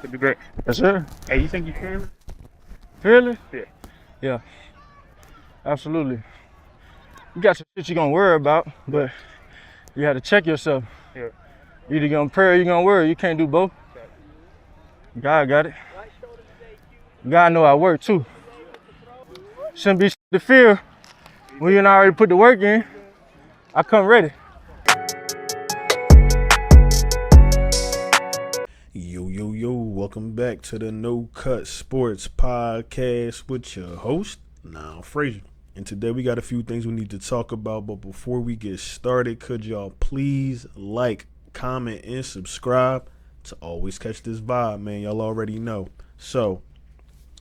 Could be great. Yes, sir. Hey, you think you can? Really? Yeah. Yeah, absolutely. You got some shit you're gonna worry about, but you have to check yourself. Yeah. You either gonna pray or you gonna worry. You can't do both. God got it. God know I work too. Shouldn't be shit to fear when you done already put the work in. I come ready. Yo, welcome back to the No Cut Sports Podcast with your host, Now Frazier. And today we got a few things we need to talk about, but before we get started, could y'all please like, comment, and subscribe to always catch this vibe, man. Y'all already know. So,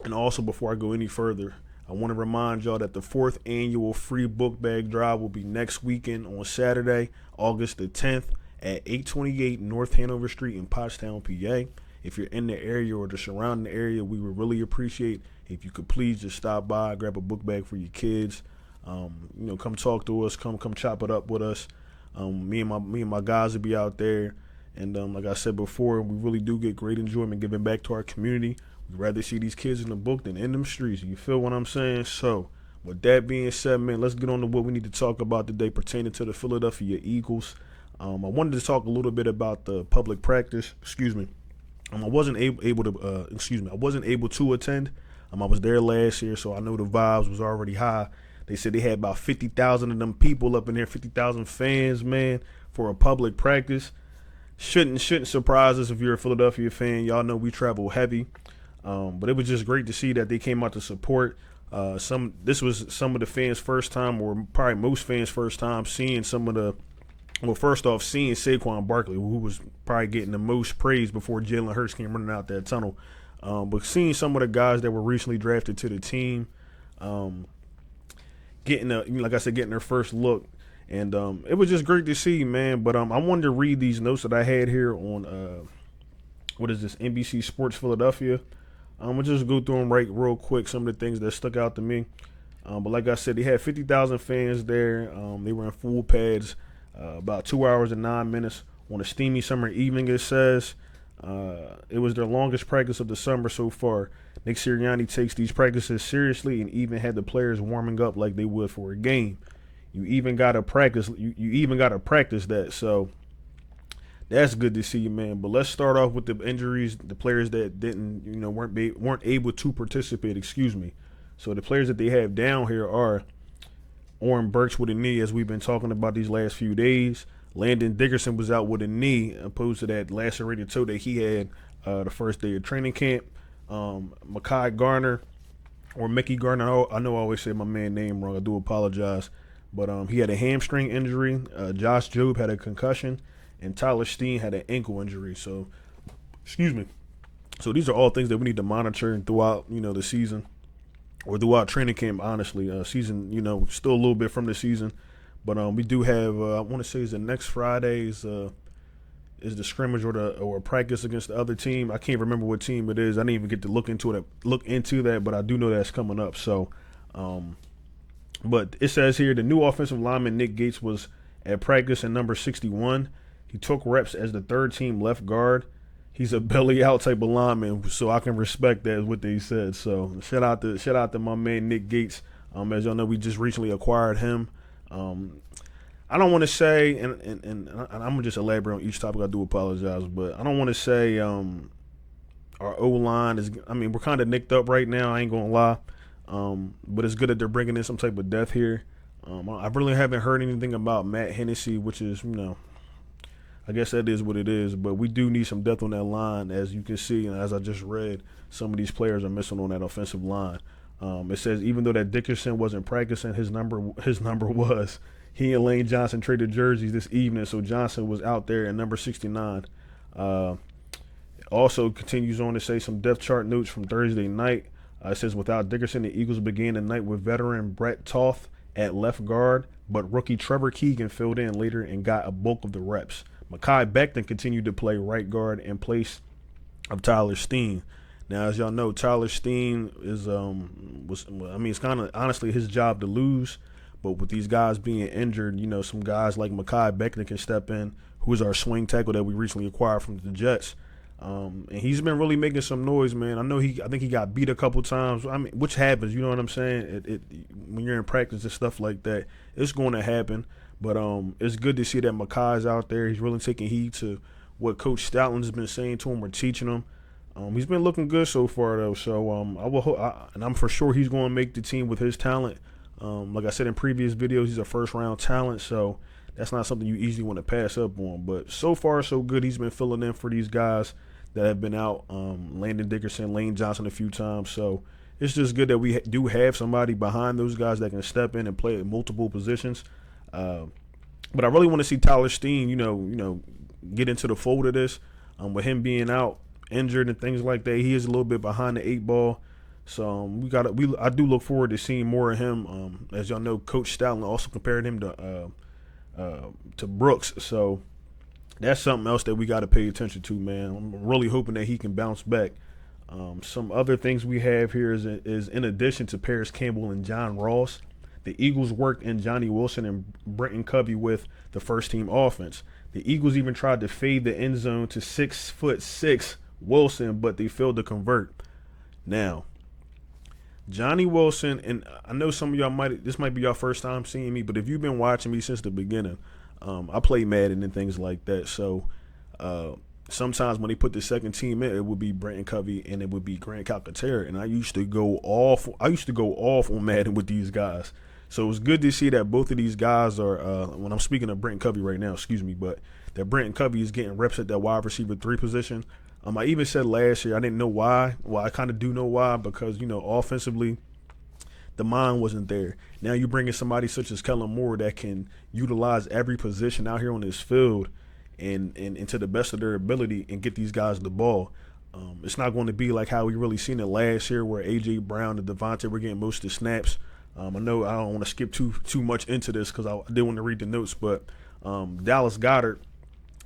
and also before I go any further, I want to remind y'all that the 4th annual free book bag drive will be next weekend on Saturday, August the 10th at 828 North Hanover Street in Pottstown, PA. If you're in the area or the surrounding area, we would really appreciate if you could please just stop by, grab a book bag for your kids. Come talk to us, come chop it up with us. Me and my guys will be out there, and like I said before, we really do get great enjoyment giving back to our community. We'd rather see these kids in the book than in them streets. You feel what I'm saying? So, with that being said, man, let's get on to what we need to talk about today pertaining to the Philadelphia Eagles. I wanted to talk a little bit about the public practice. I wasn't able to attend. I was there last year, so I know the vibes was already high. They said they had about 50,000 of them people up in there, 50,000 fans, man, for a public practice. Shouldn't surprise us if you're a Philadelphia fan. Y'all know we travel heavy. But it was just great to see that they came out to support. This was some of the fans' first time, or probably most fans' first time, seeing first off, seeing Saquon Barkley, who was probably getting the most praise before Jalen Hurts came running out that tunnel. But seeing some of the guys that were recently drafted to the team, getting their first look. And it was just great to see, man. But I wanted to read these notes that I had here on, NBC Sports Philadelphia. I'm going to just go through them real quick, some of the things that stuck out to me. But like I said, they had 50,000 fans there. They were in full pads, about 2 hours and 9 minutes on a steamy summer evening, it says. It was their longest practice of the summer so far. Nick Sirianni takes these practices seriously and even had the players warming up like they would for a game. You even got to practice that. So that's good to see, man. But let's start off with the injuries, the players that weren't able to participate. So the players that they have down here are Oren Burks with a knee, as we've been talking about these last few days. Landon Dickerson was out with a knee, opposed to that lacerated toe that he had the first day of training camp. Mickey Garner. I know I always say my man's name wrong. I do apologize. But he had a hamstring injury. Josh Jobe had a concussion. And Tyler Steen had an ankle injury. So these are all things that we need to monitor throughout, the season, or throughout training camp, honestly. Season, still a little bit from the season. But we do have, I want to say is the next Friday is the scrimmage or a practice against the other team. I can't remember what team it is. I didn't even get to look into that, but I do know that's coming up. So, but it says here the new offensive lineman Nick Gates was at practice in number 61. He took reps as the third team left guard. He's a belly out type of lineman, so I can respect that, is what they said. So shout out to my man Nick Gates. As y'all know, we just recently acquired him. I don't want to say, and I'm gonna just elaborate on each topic. I do apologize, but I don't want to say our O-line is. I mean, we're kind of nicked up right now. I ain't gonna lie, but it's good that they're bringing in some type of depth here. I really haven't heard anything about Matt Hennessy, which is I guess that is what it is, but we do need some depth on that line, as you can see, and as I just read, some of these players are missing on that offensive line. It says even though that Dickerson wasn't practicing, his number was. He and Lane Johnson traded jerseys this evening, so Johnson was out there at number 69. Also continues on to say some depth chart notes from Thursday night. It says without Dickerson, the Eagles began the night with veteran Brett Toth at left guard, but rookie Trevor Keegan filled in later and got a bulk of the reps. Mekhi Becton continued to play right guard in place of Tyler Steen. Now, as y'all know, Tyler Steen is it's kind of honestly his job to lose. But with these guys being injured, some guys like Mekhi Becton can step in, who is our swing tackle that we recently acquired from the Jets. And he's been really making some noise, man. I think he got beat a couple times. I mean, which happens, you know what I'm saying? When you're in practice and stuff like that, it's going to happen. But it's good to see that Makai's out there. He's really taking heed to what Coach Stoutland's been saying to him or teaching him. He's been looking good so far, though. So and I'm for sure he's going to make the team with his talent. Like I said in previous videos, he's a first-round talent, so that's not something you easily want to pass up on. But so far, so good. He's been filling in for these guys that have been out, Landon Dickerson, Lane Johnson a few times. So it's just good that we do have somebody behind those guys that can step in and play at multiple positions. But I really want to see Tyler Steen, get into the fold of this. With him being out, injured and things like that, he is a little bit behind the 8-ball. So I do look forward to seeing more of him. As y'all know, Coach Stoutland also compared him to Brooks. So that's something else that we got to pay attention to, man. I'm really hoping that he can bounce back. Some other things we have here is in addition to Paris Campbell and John Ross, the Eagles worked in Johnny Wilson and Brenton Covey with the first-team offense. The Eagles even tried to fade the end zone to 6'6" Wilson, but they failed to convert. Now, Johnny Wilson, and I know some of y'all this might be your first time seeing me, but if you've been watching me since the beginning, I play Madden and things like that. So sometimes when they put the second team in, it would be Brenton Covey and it would be Grant Calcaterra, and I used to go off on Madden with these guys. So it was good to see that both of these guys are, when I'm speaking of Brenton Covey right now, but that Brenton Covey is getting reps at that wide receiver 3 position. I even said last year I didn't know why. Well, I kind of do know why, because, offensively, the mind wasn't there. Now you bring in somebody such as Kellen Moore that can utilize every position out here on this field and to the best of their ability and get these guys the ball. It's not going to be like how we really seen it last year where A.J. Brown and Devontae were getting most of the snaps. I know I don't want to skip too much into this because I did want to read the notes, but Dallas Goedert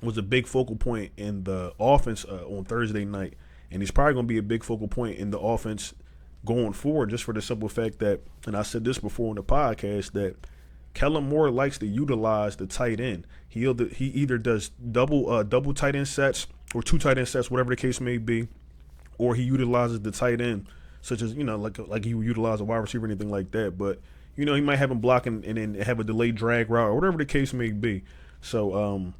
was a big focal point in the offense on Thursday night, and he's probably going to be a big focal point in the offense going forward, just for the simple fact that, and I said this before on the podcast, that Kellen Moore likes to utilize the tight end. He either does double tight end sets or 2 tight end sets, whatever the case may be, or he utilizes the tight end, such as like he would utilize a wide receiver or anything like that. But he might have him blocking and then have a delayed drag route or whatever the case may be. So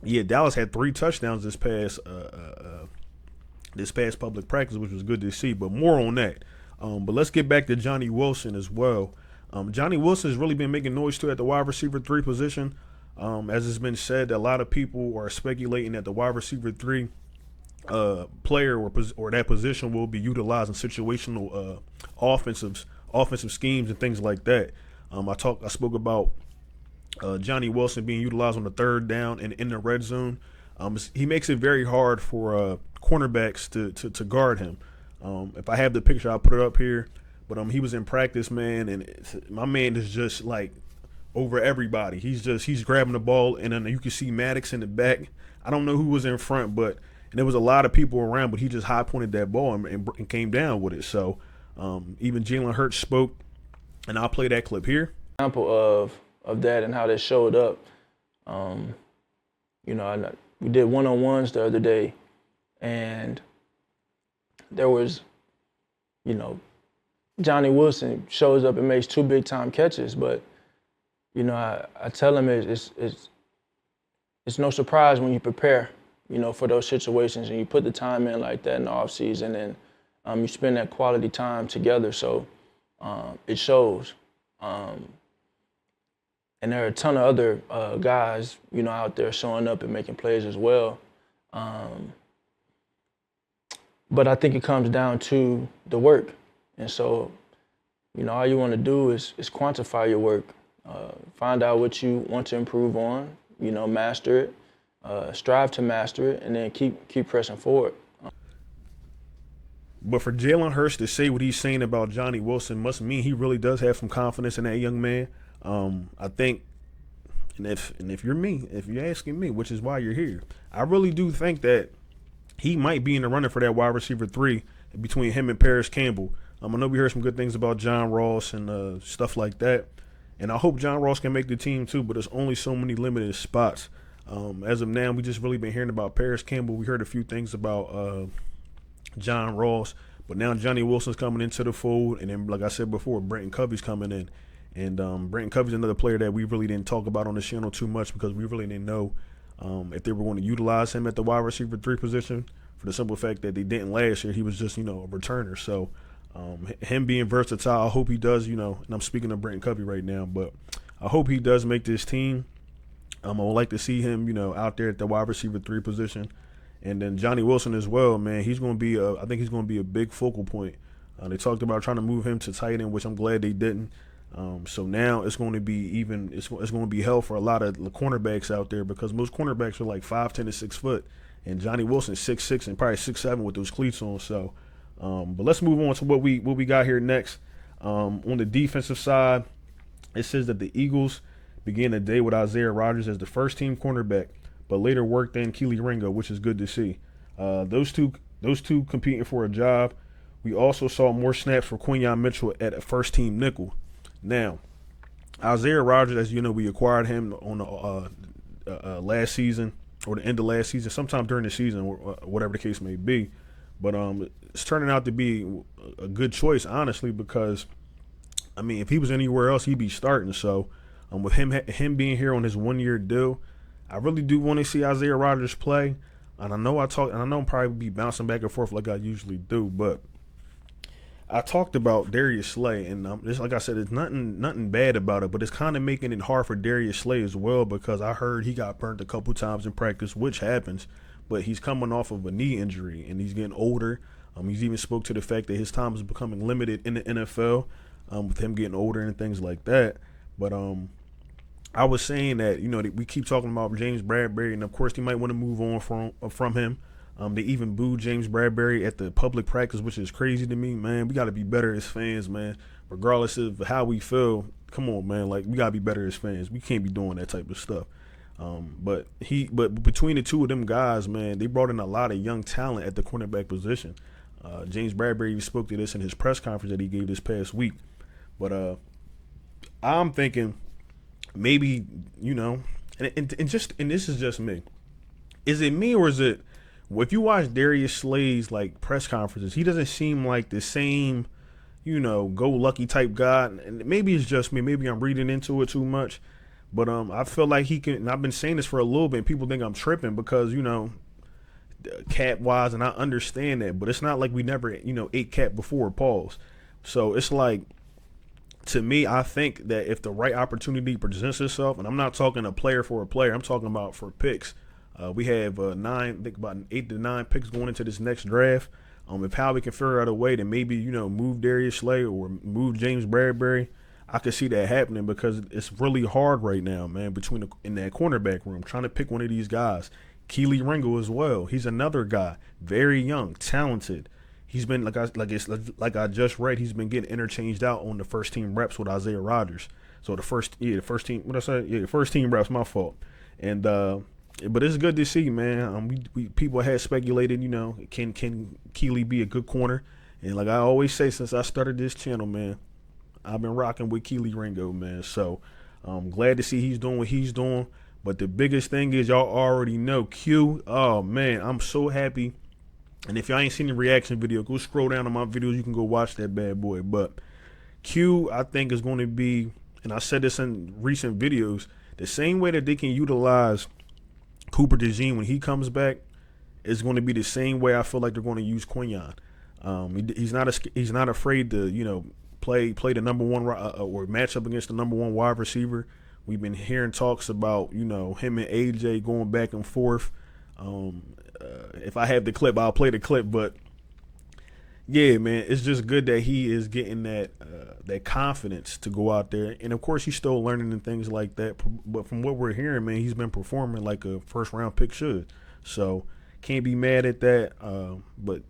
Dallas had 3 touchdowns this past public practice, which was good to see. But more on that. But let's get back to Johnny Wilson as well. Johnny Wilson has really been making noise too at the wide receiver 3 position. As it's been said, a lot of people are speculating that the wide receiver 3 player or that position will be utilized in situational offensive schemes and things like that. I spoke about Johnny Wilson being utilized on the 3rd down and in the red zone. He makes it very hard for cornerbacks to guard him. If I have the picture, I'll put it up here. But he was in practice, man, and my man is just like over everybody. He's grabbing the ball, and then you can see Maddox in the back. I don't know who was in front, but there was a lot of people around, but he just high pointed that ball and came down with it. So even Jalen Hurts spoke, and I'll play that clip here. Example of that and how that showed up. We did one-on-ones the other day, and there was, Johnny Wilson shows up and makes 2 big-time catches, but, I tell him it's no surprise when you prepare, for those situations and you put the time in like that in the offseason and you spend that quality time together. So it shows. And there are a ton of other guys, out there showing up and making plays as well. But I think it comes down to the work. And so, all you want to do is quantify your work, find out what you want to improve on, master it, strive to master it, and then keep pressing forward. But for Jalen Hurts to say what he's saying about Johnny Wilson must mean he really does have some confidence in that young man. I think, and if you're asking me, which is why you're here, I really do think that he might be in the running for that wide receiver 3 between him and Paris Campbell. I know we heard some good things about John Ross and stuff like that, and I hope John Ross can make the team too, but there's only so many limited spots. As of now, we just really been hearing about Paris Campbell. We heard a few things about John Ross, but now Johnny Wilson's coming into the fold, and then, like I said before, Brenton Covey's coming in. And Brenton Covey's another player that we really didn't talk about on the channel too much because we really didn't know if they were going to utilize him at the wide receiver 3 position, for the simple fact that they didn't last year. He was just, a returner. So him being versatile, I hope he does, and I'm speaking of Brenton Covey right now, but I hope he does make this team. I would like to see him, out there at the wide receiver 3 position. And then Johnny Wilson as well, man. He's going to be I think he's going to be a big focal point. They talked about trying to move him to tight end, which I'm glad they didn't. So now it's going to be it's going to be hell for a lot of cornerbacks out there because most cornerbacks are like 5'10" to 6 foot, and Johnny Wilson's 6'6" and probably 6'7" with those cleats on. So, but let's move on to what we got here next. On the defensive side, it says that the Eagles began the day with Isaiah Rodgers as the first team cornerback, but later worked in Kelee Ringo, which is good to see. Those two competing for a job. We also saw more snaps for Quinyon Mitchell at a first team nickel. Now, Isaiah Rodgers, as you know, we acquired him on last season or the end of last season, sometime during the season, or whatever the case may be. But it's turning out to be a good choice, honestly, because, I mean, if he was anywhere else, he'd be starting. So with him being here on his 1-year deal, I really do want to see Isaiah Rodgers play. And I know I'm probably be bouncing back and forth like I usually do, but I talked about Darius Slay, and just like I said, it's nothing bad about it, but it's kind of making it hard for Darius Slay as well because I heard he got burnt a couple times in practice, which happens, but he's coming off of a knee injury, and he's getting older. He's even spoke to the fact that his time is becoming limited in the NFL with him getting older and things like that. But I was saying that, that we keep talking about James Bradbury, and of course they might want to move on from him. They even booed James Bradbury at the public practice, which is crazy to me, man. We got to be better as fans, man. Regardless of how we feel, come on, man. Like, we got to be better as fans. We can't be doing that type of stuff. But between the two of them guys, man, they brought in a lot of young talent at the cornerback position. James Bradbury spoke to this in his press conference that he gave this past week. But I'm thinking maybe, and this is just me. Is it me or is it? If you watch Darius Slay's press conferences, he doesn't seem like the same, go lucky type guy. And maybe it's just me. Maybe I'm reading into it too much. But I feel like he can. And I've been saying this for a little bit. And people think I'm tripping because cap wise, and I understand that. But it's not like we never ate cap before. Pause. So it's like, to me, I think that if the right opportunity presents itself, and I'm not talking a player for a player, I'm talking about for picks. We have about 8 to 9 picks going into this next draft. If Howie can figure out a way to maybe, move Darius Slay or move James Bradbury, I could see that happening because it's really hard right now, man, in that cornerback room, trying to pick one of these guys. Kelee Ringo as well. He's another guy, very young, talented. He's been, like I just read, he's been getting interchanged out on the first team reps with Isaiah Rodgers. So the first team reps, my fault. And, but it's good to see, man. We people had speculated, can Kelee be a good corner? And like I always say, since I started this channel, man, I've been rocking with Kelee Ringo, man. So I'm glad to see he's doing what he's doing. But the biggest thing is y'all already know Q. Oh man, I'm so happy. And if y'all ain't seen the reaction video, go scroll down on my videos. You can go watch that bad boy. But Q, I think, is going to be, and I said this in recent videos, the same way that they can utilize Cooper DeJean when he comes back is going to be the same way I feel like they're going to use Quinyon. He's not afraid to play the number one or match up against the number one wide receiver. We've been hearing talks about him and AJ going back and forth. If I have the clip, I'll play the clip. But yeah, man, it's just good that he is getting that confidence to go out there. And, of course, he's still learning and things like that. But from what we're hearing, man, he's been performing like a first-round pick should. So can't be mad at that. But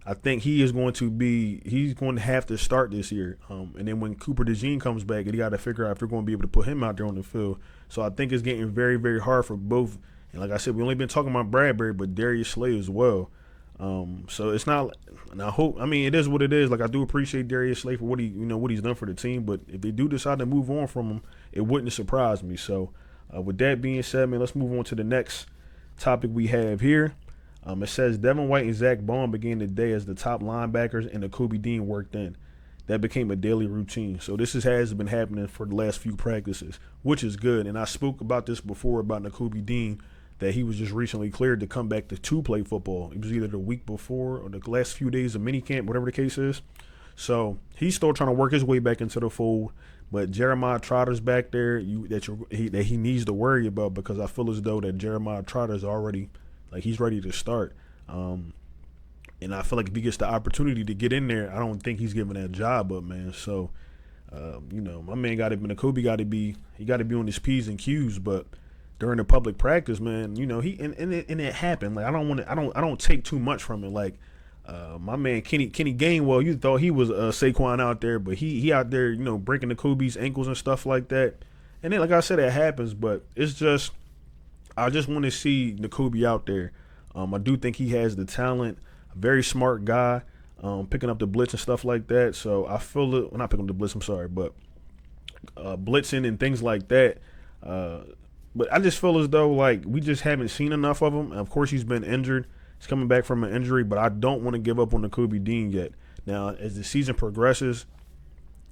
I think he's going to have to start this year. And then when Cooper DeJean comes back, they got to figure out if they're going to be able to put him out there on the field. So I think it's getting very, very hard for both. And like I said, we only been talking about Bradbury, but Darius Slay as well. So it's not, and it is what it is. Like, I do appreciate Darius Slay for what he's done for the team, but if they do decide to move on from him, it wouldn't surprise me. So, With that being said, man, let's move on to the next topic we have here. It says Devin White and Zach Bond began the day as the top linebackers and Nakobe Dean worked in. That became a daily routine. So this has been happening for the last few practices, which is good. And I spoke about this before about Nakobe Dean, that he was just recently cleared to come back to play football. It was either the week before or the last few days of minicamp, whatever the case is. So he's still trying to work his way back into the fold. But Jeremiah Trotter's back there that he needs to worry about, because I feel as though that Jeremiah Trotter's already, like, he's ready to start. And I feel like if he gets the opportunity to get in there, I don't think he's giving that job up, man. So, my man Nakobe got to be on his P's and Q's. But during the public practice, man, it happened. Like, I don't take too much from it. Like, my man Kenny Gainwell, you thought he was Saquon out there, but he out there, breaking Nakobe's ankles and stuff like that. And then, like I said, it happens. But it's just, I just want to see Nakobe out there. I do think he has the talent. Very smart guy, picking up the blitz and stuff like that. So I feel it. Well, not picking up the blitz, I'm sorry, but blitzing and things like that. But I just feel as though, like, we just haven't seen enough of him. And of course, he's been injured. He's coming back from an injury, but I don't want to give up on Nakobe Dean yet. Now, as the season progresses,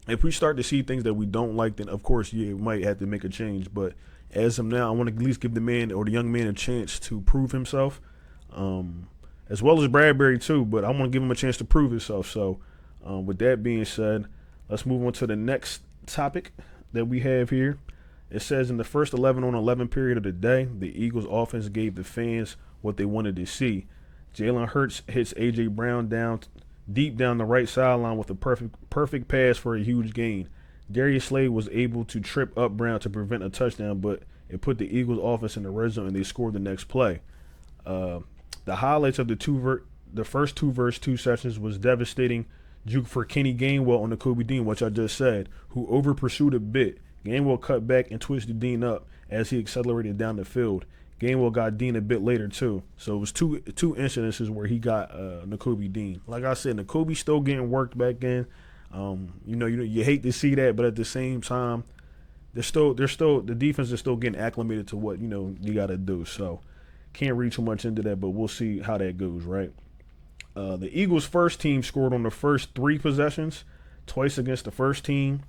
if we start to see things that we don't like, then of course, we might have to make a change. But as of now, I want to at least give the man or the young man a chance to prove himself. As well as Bradbury too, but I want to give him a chance to prove himself. So with that being said, let's move on to the next topic that we have here. It says in the first 11-on-11 period of the day, the Eagles offense gave the fans what they wanted to see. Jalen Hurts hits A.J. Brown deep down the right sideline with a perfect pass for a huge gain. Darius Slade was able to trip up Brown to prevent a touchdown, but it put the Eagles offense in the red zone and they scored the next play. The highlights of the first 2 versus 2 sessions was devastating juke for Kenny Gainwell on Nakobe Dean, which I just said, who over pursued a bit. Gainwell cut back and twisted Dean up as he accelerated down the field. Gainwell got Dean a bit later too. So it was two incidences where he got Nakobe Dean. Like I said, Nakobe's still getting worked back in. You hate to see that, but at the same time, the defense is still getting acclimated to what you got to do. So can't read too much into that, but we'll see how that goes, right? The Eagles' first team scored on the first 3 possessions, twice against the first team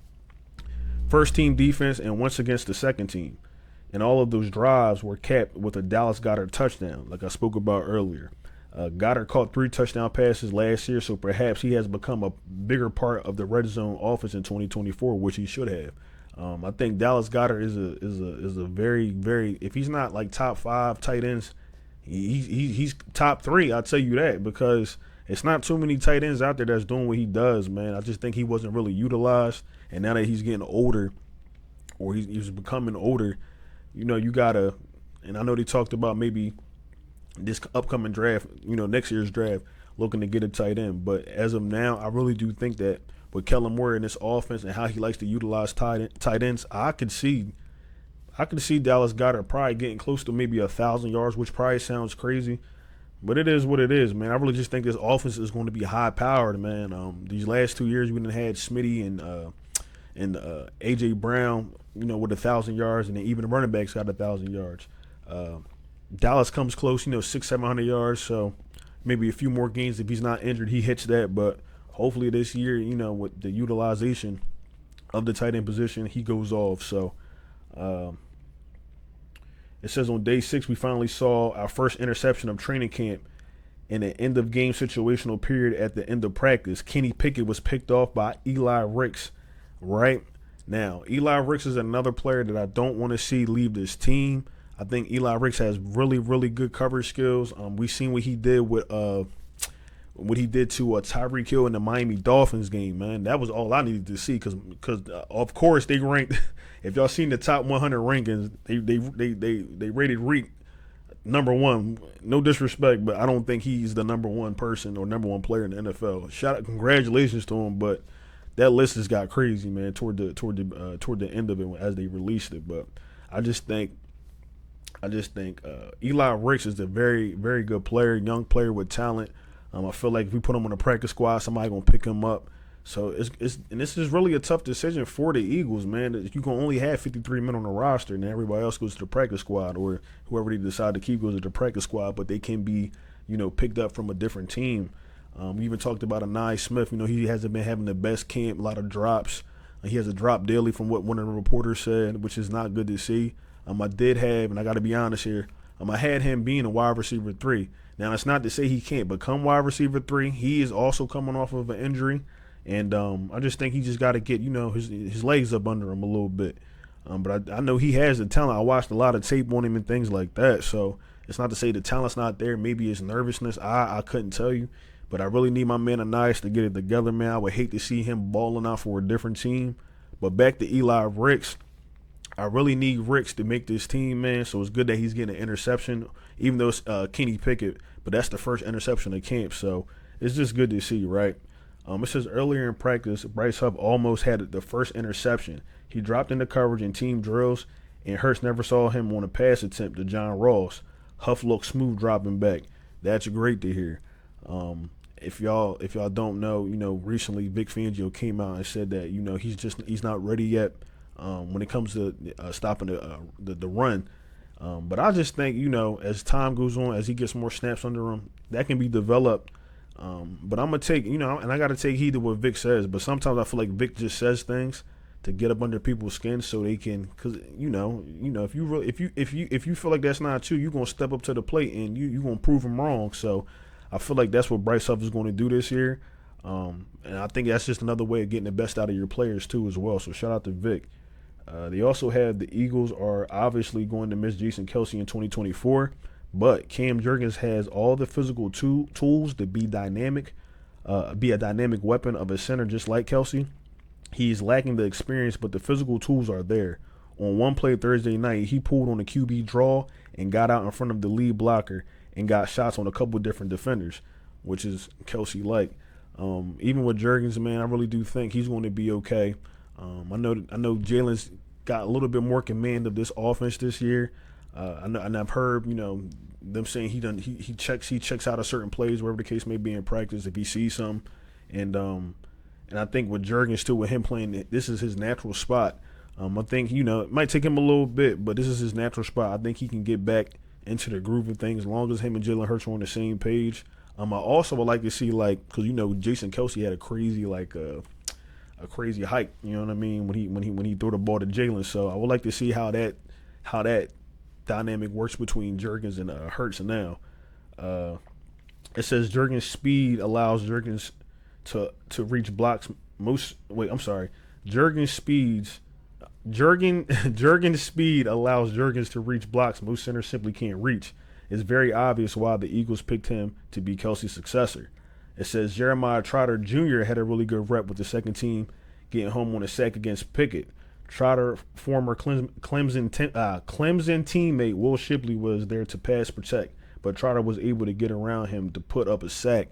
defense, and once against the second team. And all of those drives were capped with a Dallas Goedert touchdown, like I spoke about earlier. Goddard caught 3 touchdown passes last year, so perhaps he has become a bigger part of the red zone offense in 2024, which he should have. I think Dallas Goedert is a very, very, if he's not like top 5 tight ends, he's top 3. I'll tell you that, because it's not too many tight ends out there that's doing what he does, man. I just think he wasn't really utilized, and now that he's getting older, or he's becoming older, you gotta. And I know they talked about maybe this upcoming draft, next year's draft, looking to get a tight end. But as of now, I really do think that with Kellen Moore in this offense and how he likes to utilize tight ends, I could see Dallas Goedert probably getting close to maybe 1,000 yards, which probably sounds crazy, but it is what it is, man. I really just think this offense is going to be high powered, man. These last 2 years we done had Smitty and A.J. Brown, with 1,000 yards, and then even the running backs got 1,000 yards. Dallas comes close, 600-700 yards, so maybe a few more games if he's not injured, he hits that. But hopefully this year, with the utilization of the tight end position, he goes off. So it says on day 6, we finally saw our first interception of training camp in an end-of-game situational period at the end of practice. Kenny Pickett was picked off by Eli Ricks, right? Now, Eli Ricks is another player that I don't want to see leave this team. I think Eli Ricks has really, really good coverage skills. We've seen what he did with to Tyreek Hill in the Miami Dolphins game, man. That was all I needed to see because of course they ranked. If y'all seen the top 100 rankings, they rated Reek number 1. No disrespect, but I don't think he's the number 1 person or number 1 player in the NFL. Congratulations to him, but that list has got crazy, man, toward the end of it as they released it. But I just think Eli Ricks is a very, very good player, young player with talent. I feel like if we put him on a practice squad, somebody gonna pick him up. So and this is really a tough decision for the Eagles, man. You can only have 53 men on the roster, and everybody else goes to the practice squad, or whoever they decide to keep goes to the practice squad. But they can be, picked up from a different team. We even talked about Anai Smith. He hasn't been having the best camp, a lot of drops. He has a drop daily from what one of the reporters said, which is not good to see. I did have, and I got to be honest here, I had him being a wide receiver 3. Now, it's not to say he can't become wide receiver 3. He is also coming off of an injury. And I just think he just got to get, his legs up under him a little bit. But I know he has the talent. I watched a lot of tape on him and things like that. So it's not to say the talent's not there. Maybe it's nervousness. I couldn't tell you. But I really need my man Anais to get it together, man. I would hate to see him balling out for a different team. But back to Eli Ricks. I really need Ricks to make this team, man. So it's good that he's getting an interception, even though it's Kenny Pickett. But that's the first interception of camp. So it's just good to see, right? It says earlier in practice, Bryce Huff almost had the first interception. He dropped into coverage in team drills, and Hurts never saw him on a pass attempt to John Ross. Huff looked smooth dropping back. That's great to hear. If y'all don't know, recently Vic Fangio came out and said that he's not ready yet when it comes to stopping the run. But I just think as time goes on, as he gets more snaps under him, that can be developed. But I'm gonna take and I gotta take heed to what Vic says. But sometimes I feel like Vic just says things to get up under people's skin so they can, because if you feel like that's not you, you're gonna step up to the plate and you gonna prove them wrong. So I feel like that's what Bryce Huff is going to do this year. And I think that's just another way of getting the best out of your players too as well. So shout out to Vic. They also have the Eagles are obviously going to miss Jason Kelce in 2024. But Cam Jurgens has all the physical tools to be a dynamic weapon of a center just like Kelce. He's lacking the experience, but the physical tools are there. On one play Thursday night, he pulled on a QB draw and got out in front of the lead blocker and got shots on a couple different defenders, which is Kelce-like. Even with Jurgens, man, I really do think he's going to be okay. I know Jalen's got a little bit more command of this offense this year. And I've heard, them saying he checks out of certain plays, wherever the case may be in practice, if he sees some. And I think with Jurgens too, with him playing, this is his natural spot. I think, it might take him a little bit, but this is his natural spot. I think he can get back into the groove of things as long as him and Jalen Hurts are on the same page. I also would like to see, because Jason Kelce had a crazy a crazy hike, you know what I mean, when he threw the ball to Jalen. So I would like to see how that dynamic works between Jurgens and Hurts now. It says Jurgens' speed allows Jurgens to reach blocks Jurgens' speed allows Jurgens to reach blocks most centers simply can't reach. It's very obvious why the Eagles picked him to be Kelce's successor. It says Jeremiah Trotter Jr. had a really good rep with the second team, getting home on a sack against Pickett. Trotter, former Clemson teammate Will Shipley was there to pass protect, but Trotter was able to get around him to put up a sack.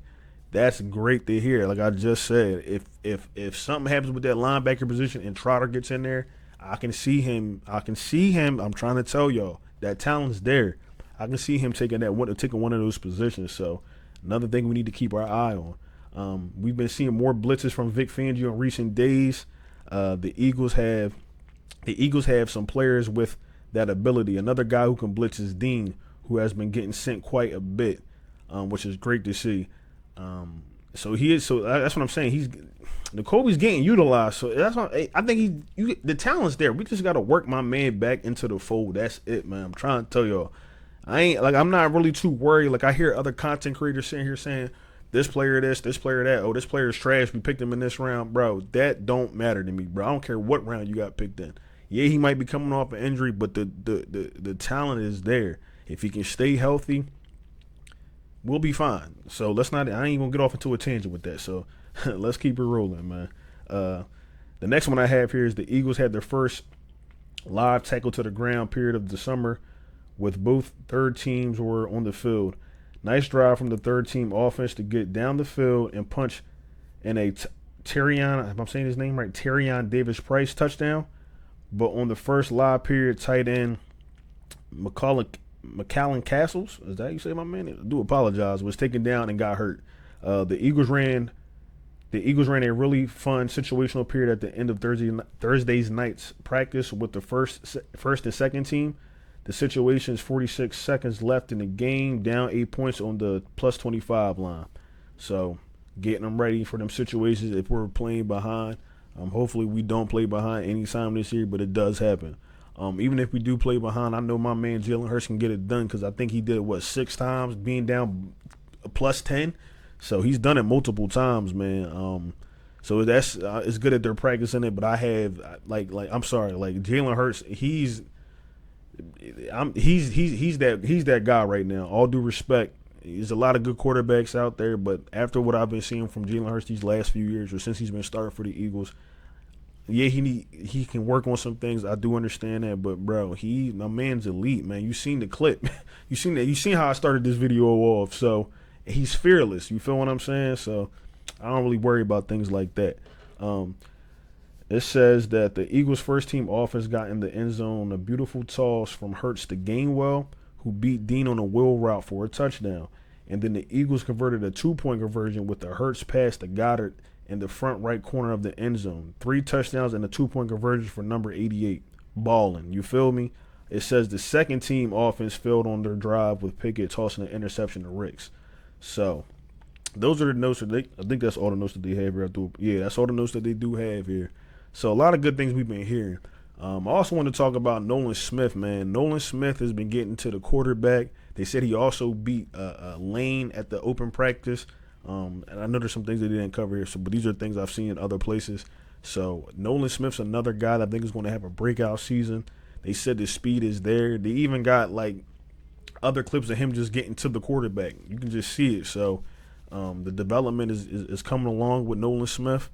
That's great to hear. Like I just said, if something happens with that linebacker position and Trotter gets in there, I can see him. I'm trying to tell y'all that talent's there. I can see him taking one of those positions. So another thing we need to keep our eye on. We've been seeing more blitzes from Vic Fangio in recent days. The Eagles have some players with that ability. Another guy who can blitz is Dean, who has been getting sent quite a bit, which is great to see. So that's what I'm saying. Nakobe's getting utilized. So that's what I think the talent's there. We just got to work my man back into the fold. That's it, man. I'm trying to tell y'all. I'm not really too worried. Like I hear other content creators sitting here saying, this player this player that. Oh, this player is trash. We picked him in this round. Bro, that don't matter to me, bro. I don't care what round you got picked in. Yeah, he might be coming off an injury, but the talent is there. If he can stay healthy, we'll be fine. So I ain't gonna get off into a tangent with that. So let's keep it rolling, man. The next one I have here is the Eagles had their first live tackle to the ground period of the summer, with both third teams were on the field. Nice drive from the third team offense to get down the field and punch in a Terrion, if I'm saying his name right, Terrion Davis-Price touchdown. But on the first live period, tight end McCallan Castles, is that how you say my man? I do apologize, was taken down and got hurt. The Eagles ran The Eagles ran a really fun situational period at the end of Thursday's night's practice with the first and second team. The situation is 46 seconds left in the game, down 8 points on the plus 25 line. So getting them ready for them situations if we're playing behind. Hopefully we don't play behind anytime this year, but it does happen. Even if we do play behind, I know my man Jalen Hurts can get it done because I think he did it, 6 times, being down plus 10. So he's done it multiple times, man. So that's it's good that they're practicing it, but I have I'm sorry, like Jalen Hurts, he's that guy right now. All due respect, there's a lot of good quarterbacks out there, but after what I've been seeing from Jalen Hurts these last few years, or since he's been starting for the Eagles, yeah, he can work on some things. I do understand that, but bro, my man's elite, man. You seen the clip, you seen how I started this video off. So he's fearless. You feel what I'm saying? So I don't really worry about things like that. It says that the Eagles' first team offense got in the end zone a beautiful toss from Hurts to Gainwell, who beat Dean on a wheel route for a touchdown. And then the Eagles converted a 2-point conversion with the Hurts pass to Goddard in the front right corner of the end zone. 3 touchdowns and a 2-point conversion for number 88. Balling. You feel me? It says the second team offense failed on their drive with Pickett tossing an interception to Ricks. So those are the notes I think that's all the notes that they have here. Yeah, that's all the notes that they do have here. So a lot of good things we've been hearing. I also want to talk about Nolan Smith, man. Nolan Smith has been getting to the quarterback. They said he also beat Lane at the open practice. And I know there's some things they didn't cover here, but these are things I've seen in other places. So Nolan Smith's another guy that I think is going to have a breakout season. They said the speed is there. They even got other clips of him just getting to the quarterback. You can just see it. So the development is coming along with Nolan Smith.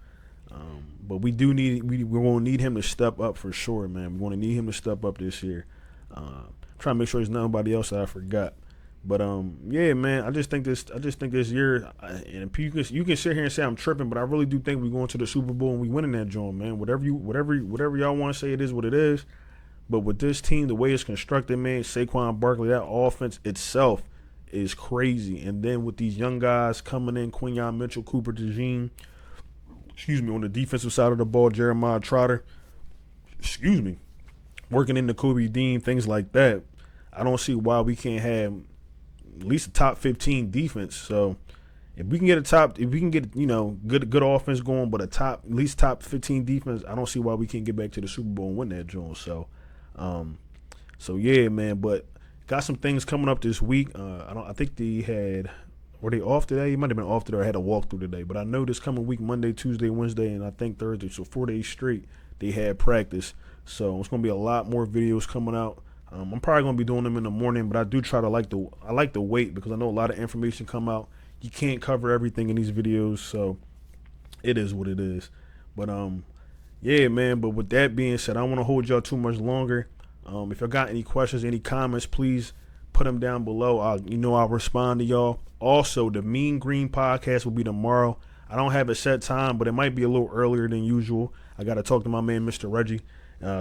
But we're going to need him to step up for sure, man. We're going to need him to step up this year. Trying to make sure there's nobody else that I forgot. But yeah, man, I just think this year, and you can sit here and say I'm tripping, but I really do think we're going to the Super Bowl and we winning that joint, man. Whatever y'all want to say, it is what it is. But with this team, the way it's constructed, man, Saquon Barkley, that offense itself is crazy. And then with these young guys coming in, Quinyon Mitchell, Cooper DeJean, on the defensive side of the ball, Jeremiah Trotter, working in the Kobe Dean, things like that. I don't see why we can't have at least a top 15 defense. So if we can get good offense going, but at least top 15 defense, I don't see why we can't get back to the Super Bowl and win that joint. So yeah, man. But got some things coming up this week. I think were they off today? It might have been off today or had a walkthrough today. But I know this coming week, Monday, Tuesday, Wednesday, and I think Thursday, so 4 days straight, they had practice. So it's gonna be a lot more videos coming out. I'm probably gonna be doing them in the morning, but I do try to I like to wait because I know a lot of information come out. You can't cover everything in these videos, so it is what it is. But yeah, man. But with that being said, I don't want to hold y'all too much longer. If y'all got any questions, any comments, please put them down below. I'll respond to y'all. Also, the Mean Green podcast will be tomorrow. I don't have a set time, but it might be a little earlier than usual. I got to talk to my man, Mr. Reggie,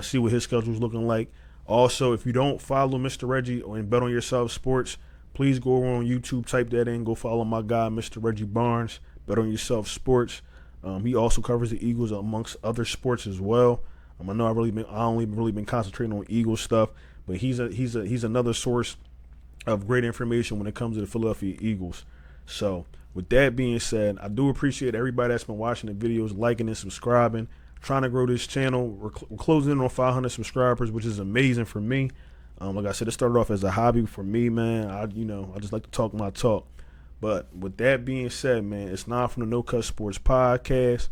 see what his schedule's looking like. Also, if you don't follow Mr. Reggie and Bet on Yourself Sports, please go over on YouTube, type that in, go follow my guy, Mr. Reggie Barnes, Bet on Yourself Sports. He also covers the Eagles amongst other sports as well. I know I only really been concentrating on Eagles stuff, but he's another source of great information when it comes to the Philadelphia Eagles. So with that being said, I do appreciate everybody that's been watching the videos, liking and subscribing. Trying to grow this channel. We're closing in on 500 subscribers, which is amazing for me. Like I said, it started off as a hobby for me, man. I just like to talk my talk. But with that being said, man, it's not from the No Cut Sports Podcast.